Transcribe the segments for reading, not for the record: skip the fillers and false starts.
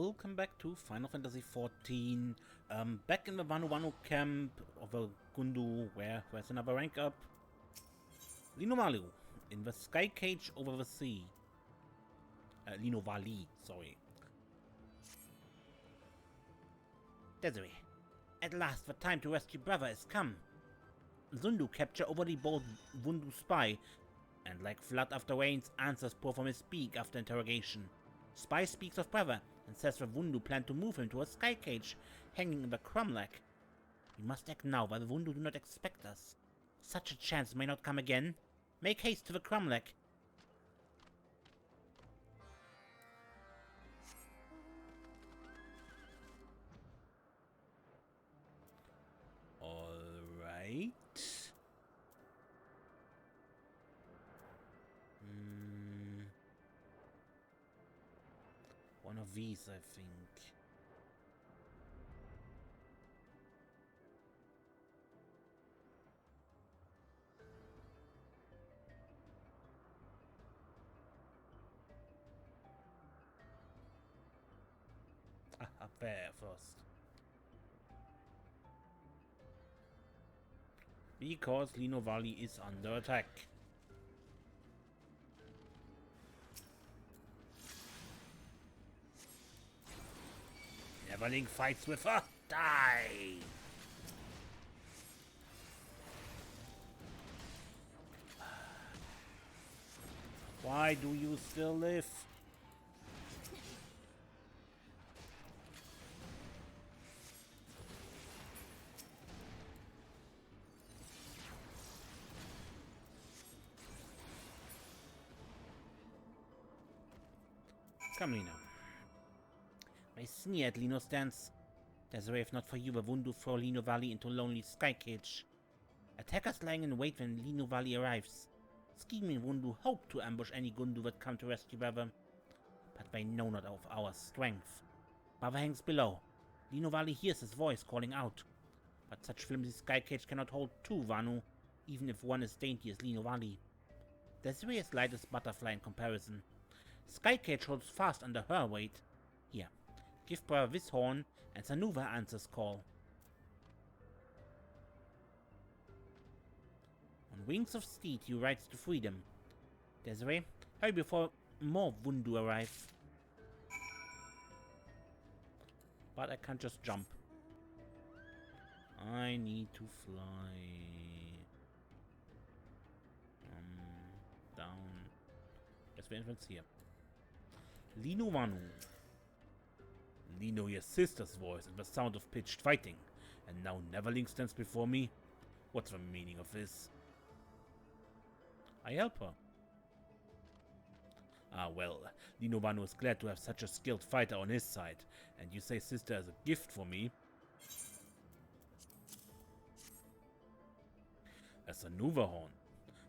Welcome back to Final Fantasy XIV. Back in the Vanu camp of the Gundu, where's another rank up? Linomalu, in the sky cage over the sea. Linovali, sorry. Desiree, at last the time to rescue brother has come. Zundu captured over the bold Vundu spy, and like flood after rains, answers pour from his beak after interrogation. Spy speaks of brother and says that Vundu planned to move him to a sky cage hanging in the cromlech. We must act now while the Vundu do not expect us. Such a chance may not come again. Make haste to the cromlech. Alright. One of these, I think. Up there first. Because Lino Valley is under attack. Neverling fights with her. Die! Why do you still live? Come, Lino. I sneer at Lino's stance. Desiree, if not for you, the Vundu throw Lino Valley into lonely sky cage. Attackers lying in wait when Lino Valley arrives. Scheming Vundu hope to ambush any Gundu that come to rescue brother. But they know not of our strength. Brother hangs below. Lino Valley hears his voice calling out. But such flimsy sky cage cannot hold two Vanu, even if one as dainty as Lino Valley. Desiree is light as butterfly in comparison. Sky cage holds fast under her weight. Here, give brother this horn, and Sanuva answers call. On wings of steed he rides to freedom. Desiree, hurry before more Vundu arrive. But I can't just jump. I need to fly. Down. Yes, wir entrance here. Lino Vanu. Lino hears sister's voice and the sound of pitched fighting, and now Neverling stands before me? What's the meaning of this? I help her. Ah well, Lino Vanu is glad to have such a skilled fighter on his side, and you say sister is a gift for me? A Sanuva horn.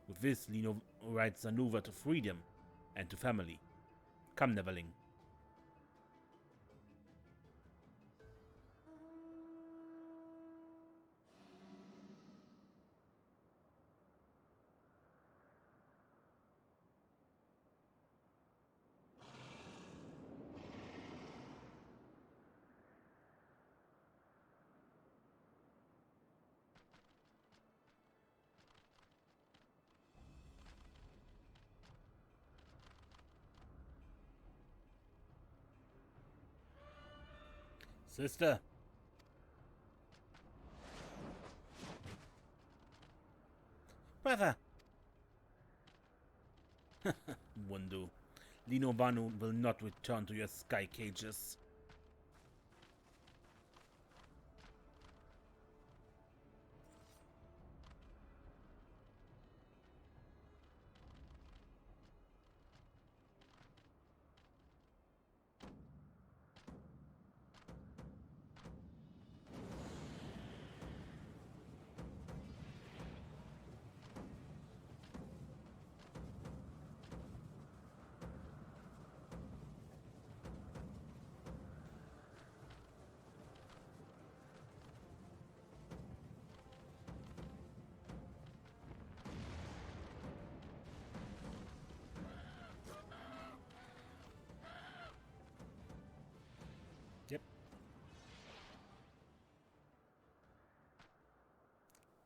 With this, Lino rides Sanuva to freedom and to family. Come, Neverling. Sister. Brother. Wundu. Lino Vanu will not return to your sky cages.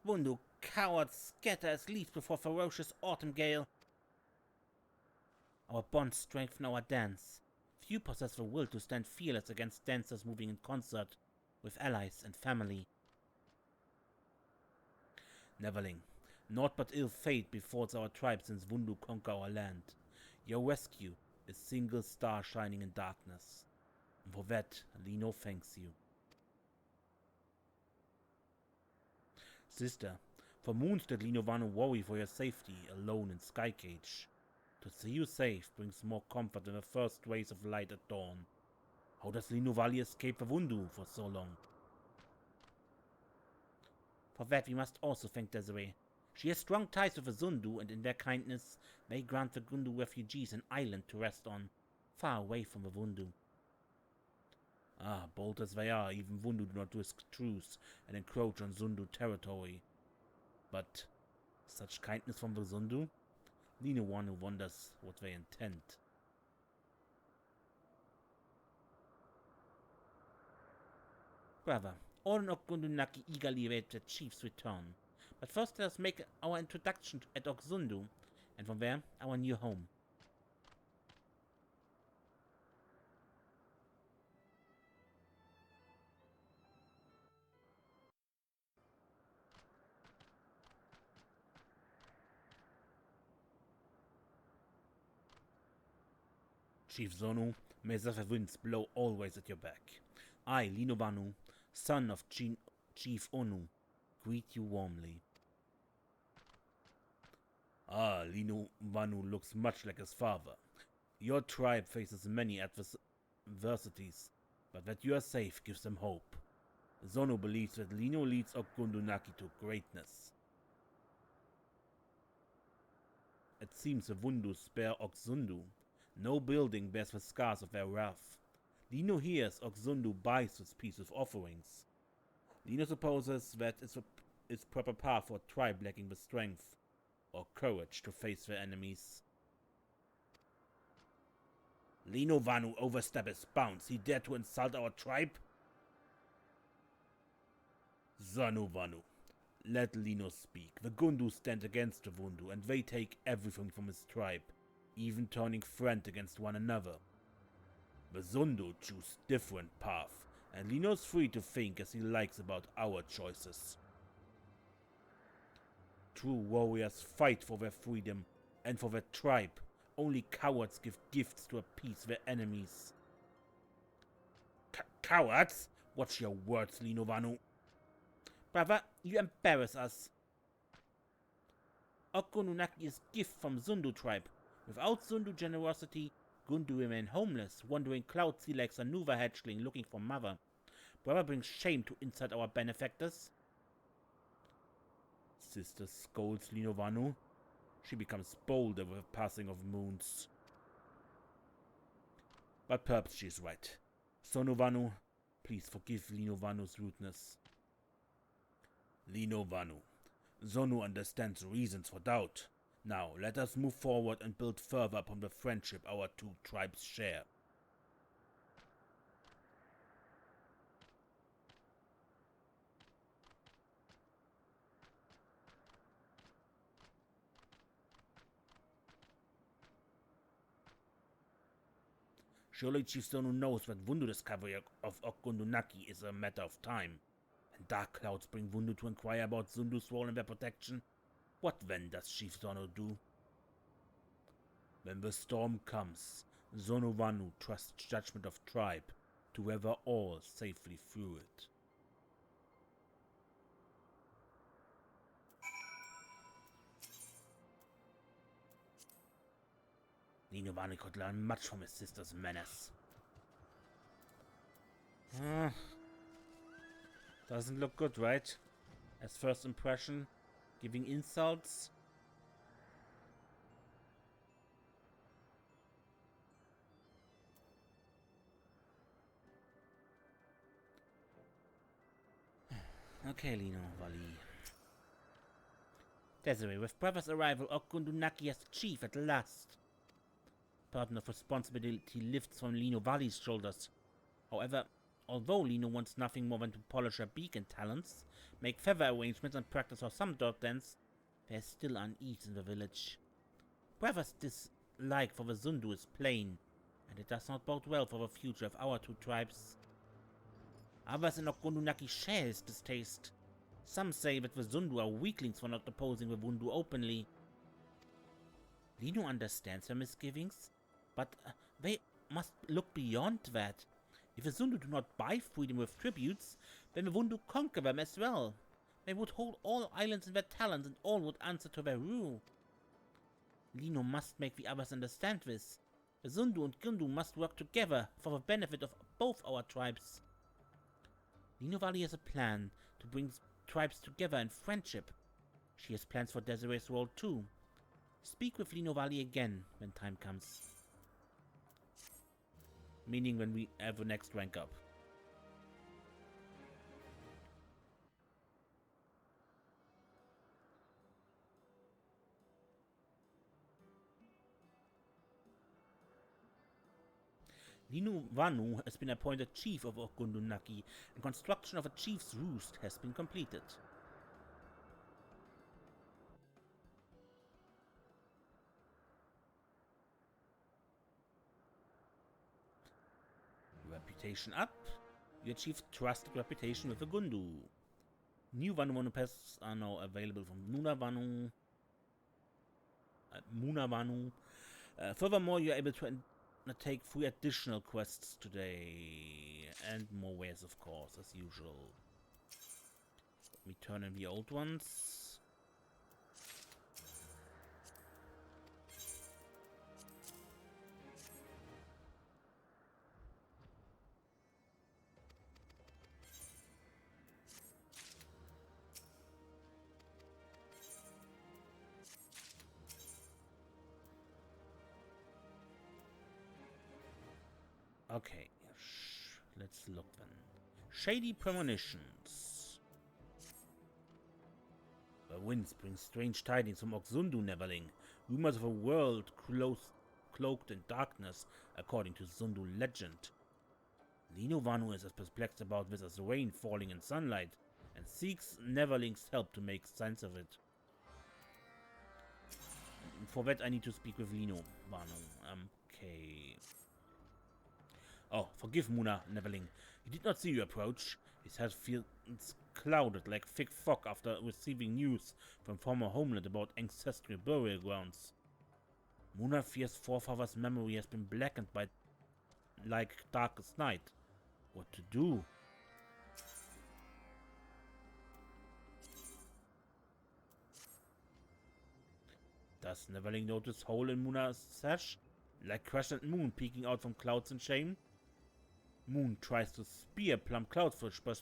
Vundu, cowards, scatter as leaves before ferocious autumn gale. Our bonds strengthen our dance. Few possess the will to stand fearless against dancers moving in concert with allies and family. Neverling, naught but ill fate befalls our tribe since Vundu conquer our land. Your rescue is single star shining in darkness. And for that, Lino thanks you. Sister, for moons did Lino Vanu worry for your safety alone in Skycage. To see you safe brings more comfort than the first rays of light at dawn. How does Lino Valley escape the Vundu for so long? For that we must also thank Desiree. She has strong ties with the Zundu, and in their kindness they grant the Gundu refugees an island to rest on, far away from the Vundu. Ah, bold as they are, even Vundu do not risk truce and encroach on Zundu territory. But such kindness from the Zundu? Lino Vanu wonders what they intend. Brother, all in Okgundunaki eagerly await the chief's return. But first let us make our introduction at Okzundu, and from there, our new home. Chief Zonu, may the winds blow always at your back. I, Lino Vanu, son of Chief Onu, greet you warmly. Ah, Lino Vanu looks much like his father. Your tribe faces many adversities, but that you are safe gives them hope. Zonu believes that Lino leads Okgundunaki to greatness. It seems the Vundu spare Okzundu. No building bears the scars of their wrath. Lino hears Okzundu buys this piece with offerings. Lino supposes that it's proper path for a tribe lacking the strength or courage to face their enemies. Lino Vanu overstepped his bounds. He dared to insult our tribe? Zanu Vanu, let Lino speak. The Gundu stand against the Vundu, and they take everything from his tribe, even turning friend against one another. The Zundu choose different path, and Lino's free to think as he likes about our choices. True warriors fight for their freedom and for their tribe. Only cowards give gifts to appease their enemies. Cowards? Watch your words, Lino Vanu. Brother, you embarrass us. Okgundunaki is gift from Zundu tribe. Without Zundu generosity, Gundu remain homeless, wandering cloud sea like a Nuva hatchling looking for mother. Brother brings shame to insult our benefactors. Sister scolds Lino Vanu. She becomes bolder with the passing of moons. But perhaps she's right. Sonu Vanu, please forgive Lino Vanu's rudeness. Lino Vanu, Zonu understands reasons for doubt. Now, let us move forward and build further upon the friendship our two tribes share. Surely Chief Zonu knows that Vundu discovery of Okgundunaki is a matter of time, and dark clouds bring Vundu to inquire about Zundu's role in their protection. What then does Chief Zonu do? When the storm comes, Zonu Vanu trusts judgment of tribe to weather all safely through it. Lino Vanu could learn much from his sister's menace. Doesn't look good, right? As first impression, giving insults. Okay, Lino Valley. Desiree, with brother's arrival, Okgundunaki has a chief at last. Burden of responsibility lifts from Lino Valley's shoulders. However, Although Lino wants nothing more than to polish her beacon talents, make feather arrangements and practice for some dot dance, there's still unease in the village. Brother's dislike for the Zundu is plain, and it does not bode well for the future of our two tribes. Others in Gundu share his distaste. Some say that the Zundu are weaklings for not opposing the Vundu openly. Lino understands their misgivings, but they must look beyond that. If the Zundu do not buy freedom with tributes, then the Vundu conquer them as well. They would hold all islands in their talons and all would answer to their rule. Lino must make the others understand this. The Zundu and Gundu must work together for the benefit of both our tribes. Lino Valley has a plan to bring tribes together in friendship. She has plans for Desiree's role too. Speak with Lino Valley again when time comes. Meaning when we have the next rank up. Vanu has been appointed chief of Gundu, and construction of a chief's roost has been completed. Reputation up. You achieved trusted reputation with the Gundu. New Vanu pests are now available from Muna Vanu. Furthermore, you are able to take 3 additional quests today, and more ways, of course, as usual. Let me turn in the old ones. Okay, let's look then. Shady premonitions. The winds bring strange tidings from Oxundu Neverling. Rumors of a world cloaked in darkness, according to Zundu legend. Lino Vanu is as perplexed about this as rain falling in sunlight, and seeks Neverling's help to make sense of it. For that I need to speak with Lino Vanu. Okay. Oh, forgive Muna, Neverling. He did not see you approach. His head feels clouded like thick fog after receiving news from former homeland about ancestral burial grounds. Muna fears forefathers' memory has been blackened by like darkest night. What to do? Does Neverling notice hole in Muna's sash? Like crescent moon peeking out from clouds in shame? Moon tries to spear plum cloudfish, but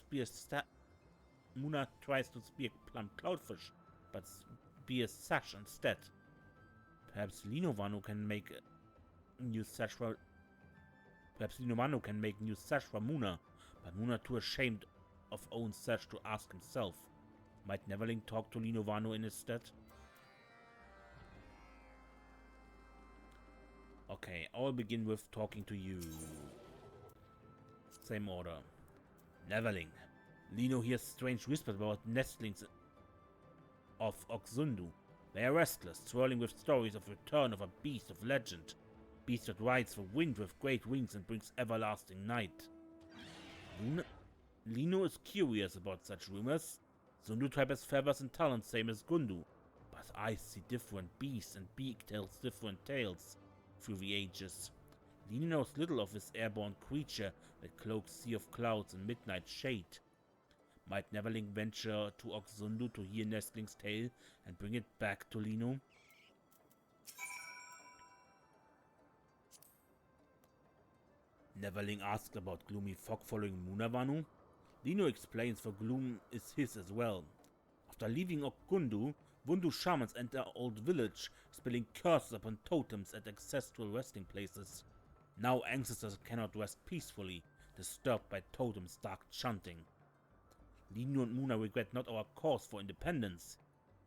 Muna tries to spear plum cloudfish, but spears sash instead. Perhaps Lino Vanu can make new sash for. Perhaps Lino Vanu can make new sash for Muna, but Muna too ashamed of own sash to ask himself. Might Neverling talk to Lino Vanu in his stead? Okay, I'll begin with talking to you. Same order. Neverling. Lino hears strange whispers about nestlings of Oxundu. They are restless, swirling with stories of return of a beast of legend. Beast that rides the wind with great wings and brings everlasting night. Lino is curious about such rumors. Zundu tribe has feathers and talons same as Gundu, but I see different beasts and beak tells different tales through the ages. Lino knows little of this airborne creature that cloaks sea of clouds and midnight shade. Might Neverling venture to Oxundu to hear Nestling's tale and bring it back to Lino? Neverling asks about gloomy fog following Munavanu. Lino explains the gloom is his as well. After leaving Okundu, Vundu shamans enter old village, spilling curses upon totems at ancestral resting places. Now ancestors cannot rest peacefully, disturbed by totems' dark chanting. Lino and Muna regret not our cause for independence,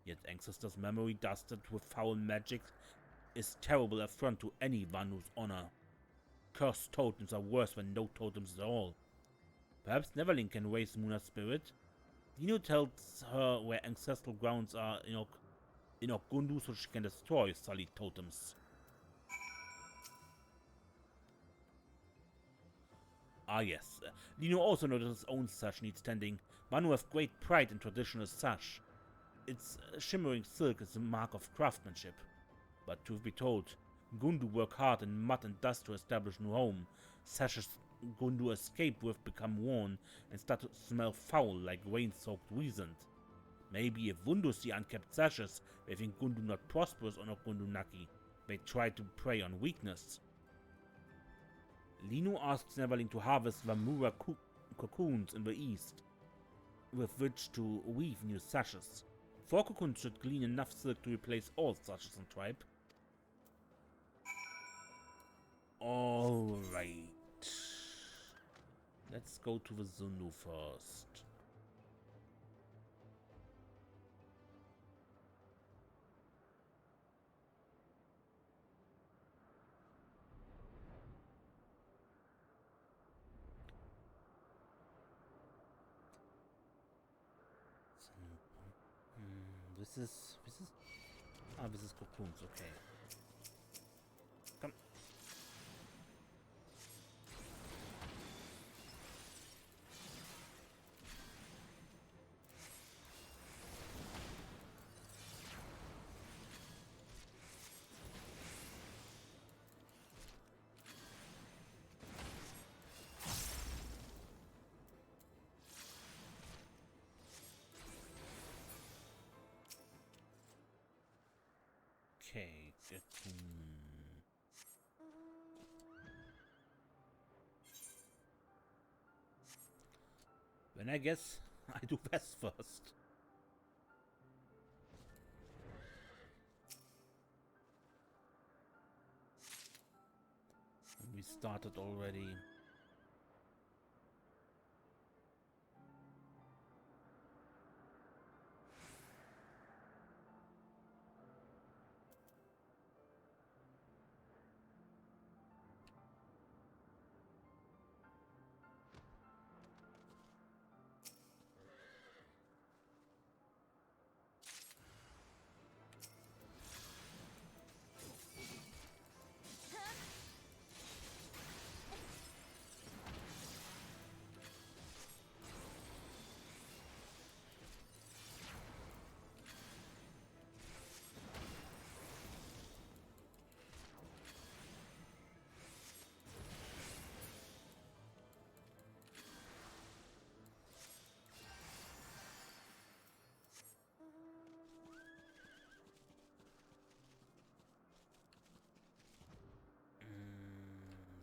yet ancestors' memory dusted with foul magic is terrible affront to any Vanu's honor. Cursed totems are worse than no totems at all. Perhaps Neverling can raise Muna's spirit. Dino tells her where ancestral grounds are in Gundu so she can destroy sullied totems. Ah yes, Lino also noticed his own sash needs tending. Vanu have great pride in traditional sash. Its shimmering silk is a mark of craftsmanship. But truth be told, Gundu work hard in mud and dust to establish new home. Sashes Gundu escaped with become worn and start to smell foul like rain-soaked weasand. Maybe if Vundu see unkept sashes, they think Gundu not prosperous on Gundu Naki. They try to prey on weakness. Lino asks Neverling to harvest Vamura cocoons in the east, with which to weave new sashes. 4 cocoons should glean enough silk to replace all sashes in tribe. Alright. Let's go to the Zundu first. This is cocoons, okay. Come. Okay, good. Then I guess I do west first. We started already.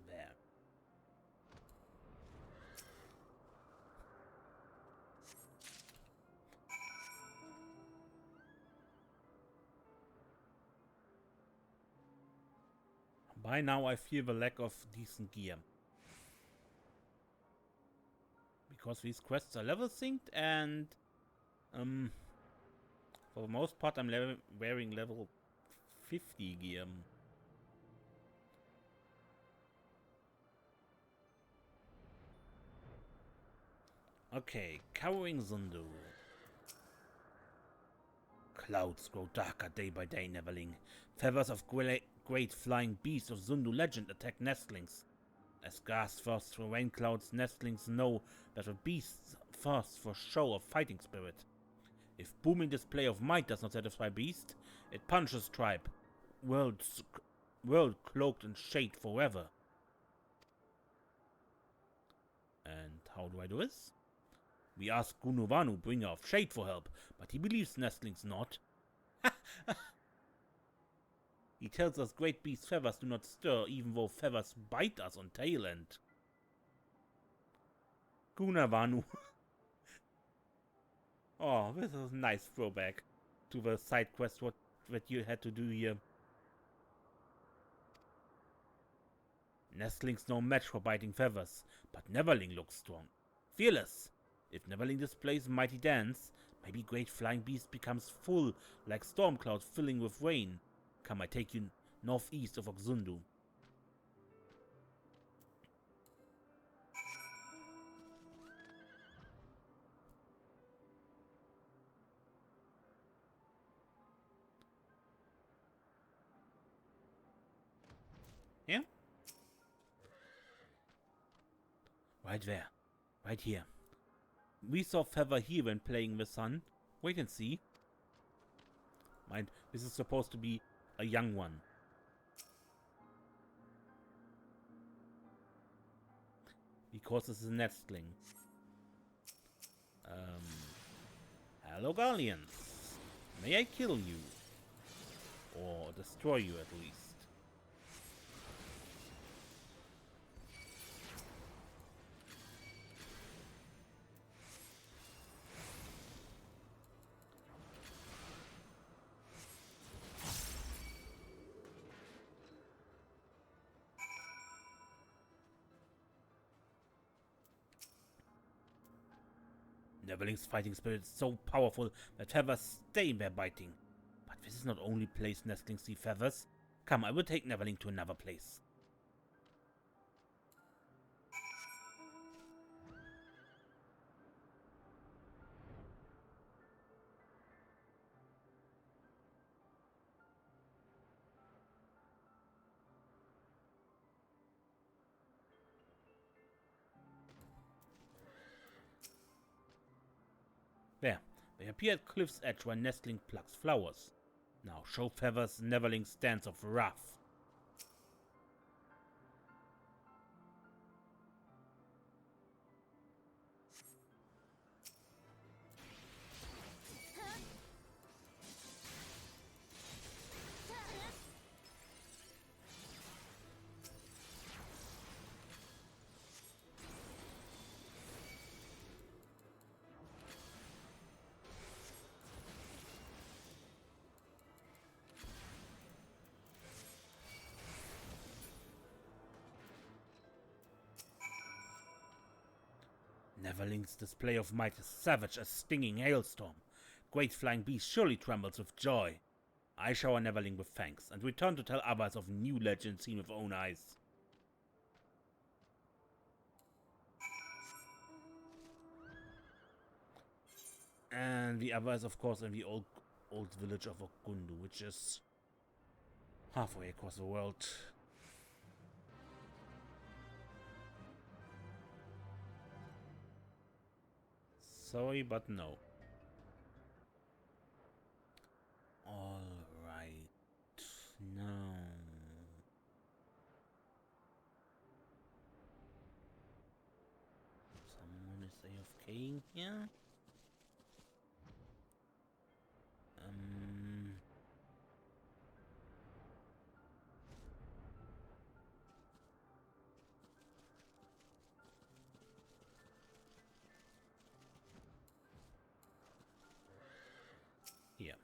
There. By now I feel the lack of decent gear. Because these quests are level synced and for the most part I'm wearing level 50 gear. Okay, cowering Zundu. Clouds grow darker day by day, Neverling. Feathers of great flying beasts of Zundu legend attack nestlings. As gas thirsts through rain clouds, nestlings know that the beasts thirst for show of fighting spirit. If booming display of might does not satisfy beast, it punches tribe. World cloaked in shade forever. And how do I do this? We ask Vanu, bringer of shade, for help, but he believes nestlings not. He tells us great beast feathers do not stir, even though feathers bite us on tail end. Vanu. Oh, this is a nice throwback to the side quest that you had to do here. Nestling's no match for biting feathers, but Neverling looks strong. Fearless. If Neverling displays mighty dance, maybe great flying beast becomes full like storm clouds filling with rain. Come, I take you northeast of Oxundu. Here? Right there. Right here. We saw Feather here when playing the sun. Wait and see. Mind, this is supposed to be a young one. Because this is a nestling. Hello, Guardians. May I kill you? Or destroy you at least. Neverling's fighting spirit is so powerful that feathers stay there biting. But this is not only place nestlings see feathers. Come, I will take Neverling to another place. There, they appear at cliff's edge where nestling plucks flowers. Now show feathers Neverling stands of wrath. Neverling's display of might is savage as stinging hailstorm. Great flying beast surely trembles with joy. I shower Neverling with thanks, and return to tell others of new legends seen with own eyes. And the other is, of course, in the old village of Gundu, which is halfway across the world. Sorry, but no. Alright. No. Someone is AFK here? Here.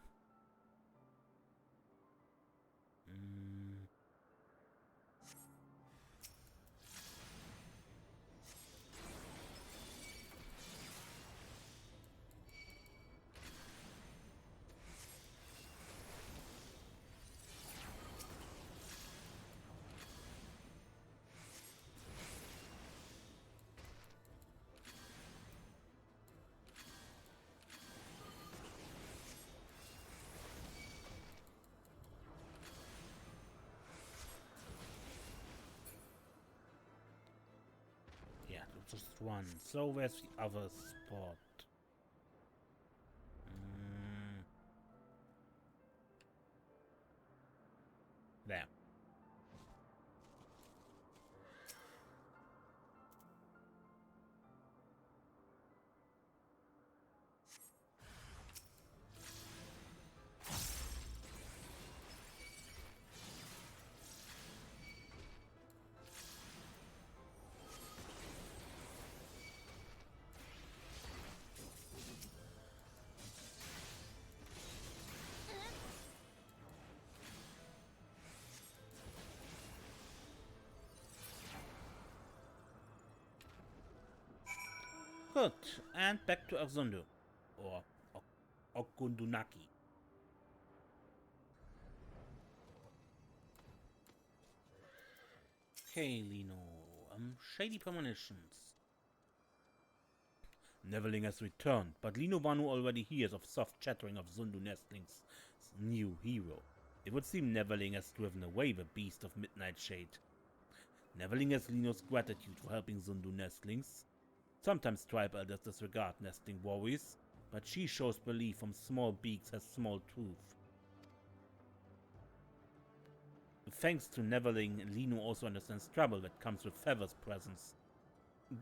Just one. So where's the other spot? There. Good, and back to Gundu, or Okundunaki. Okay, Lino, shady premonitions. Neverling has returned, but Lino Vanu already hears of soft chattering of Zundu Nestling's new hero. It would seem Neverling has driven away the beast of Midnight Shade. Neverling has Lino's gratitude for helping Zundu nestlings. Sometimes tribe elders disregard nesting worries, but she shows belief from small beaks has small truth. Thanks to Neverling, Lino also understands trouble that comes with Feather's presence.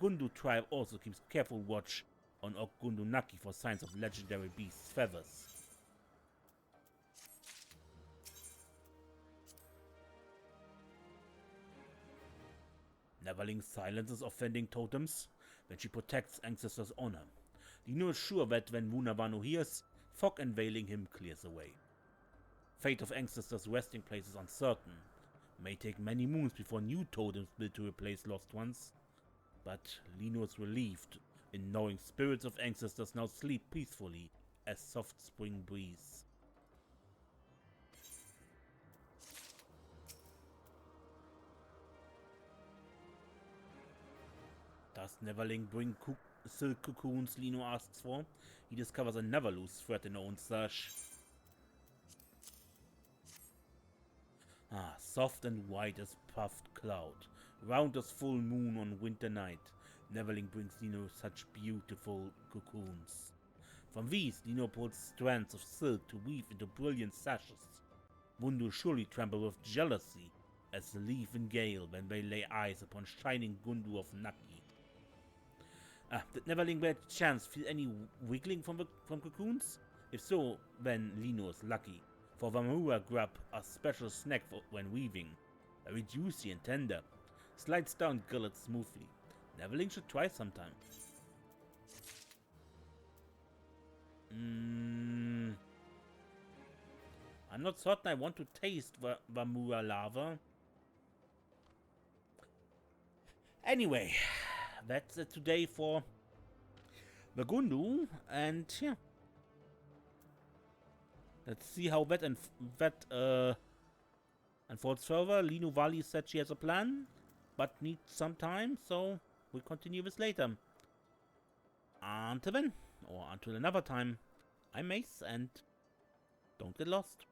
Gundu tribe also keeps careful watch on Gundu Naki for signs of legendary beast's feathers. Neverling silences offending totems when she protects ancestors' honor. Lino is sure that when Vanu hears, fog enveiling him clears away. Fate of ancestors' resting place is uncertain. May take many moons before new totems built to replace lost ones. But Lino is relieved in knowing spirits of ancestors now sleep peacefully as soft spring breeze. Does Neverling bring silk cocoons Lino asks for? He discovers a never loose thread in her own stash. Soft and white as puffed cloud, round as full moon on winter night. Neverling brings Lino such beautiful cocoons. From these, Lino pulls strands of silk to weave into brilliant sashes. Vanu surely tremble with jealousy as leaf and gale when they lay eyes upon shining Gundu of Naki. Did Neverling by chance feel any wiggling from cocoons? If so, then Lino is lucky, for Vamura grab a special snack when weaving. Very juicy and tender. Slides down gullet smoothly. Neverling should try sometime. I'm not certain I want to taste Vamura lava. Anyway, that's it today for the Gundu, and yeah, let's see how that unfolds further. Lino Valley said she has a plan, but needs some time, so we'll continue this later. Until then, or until another time, I'm Mace, and don't get lost.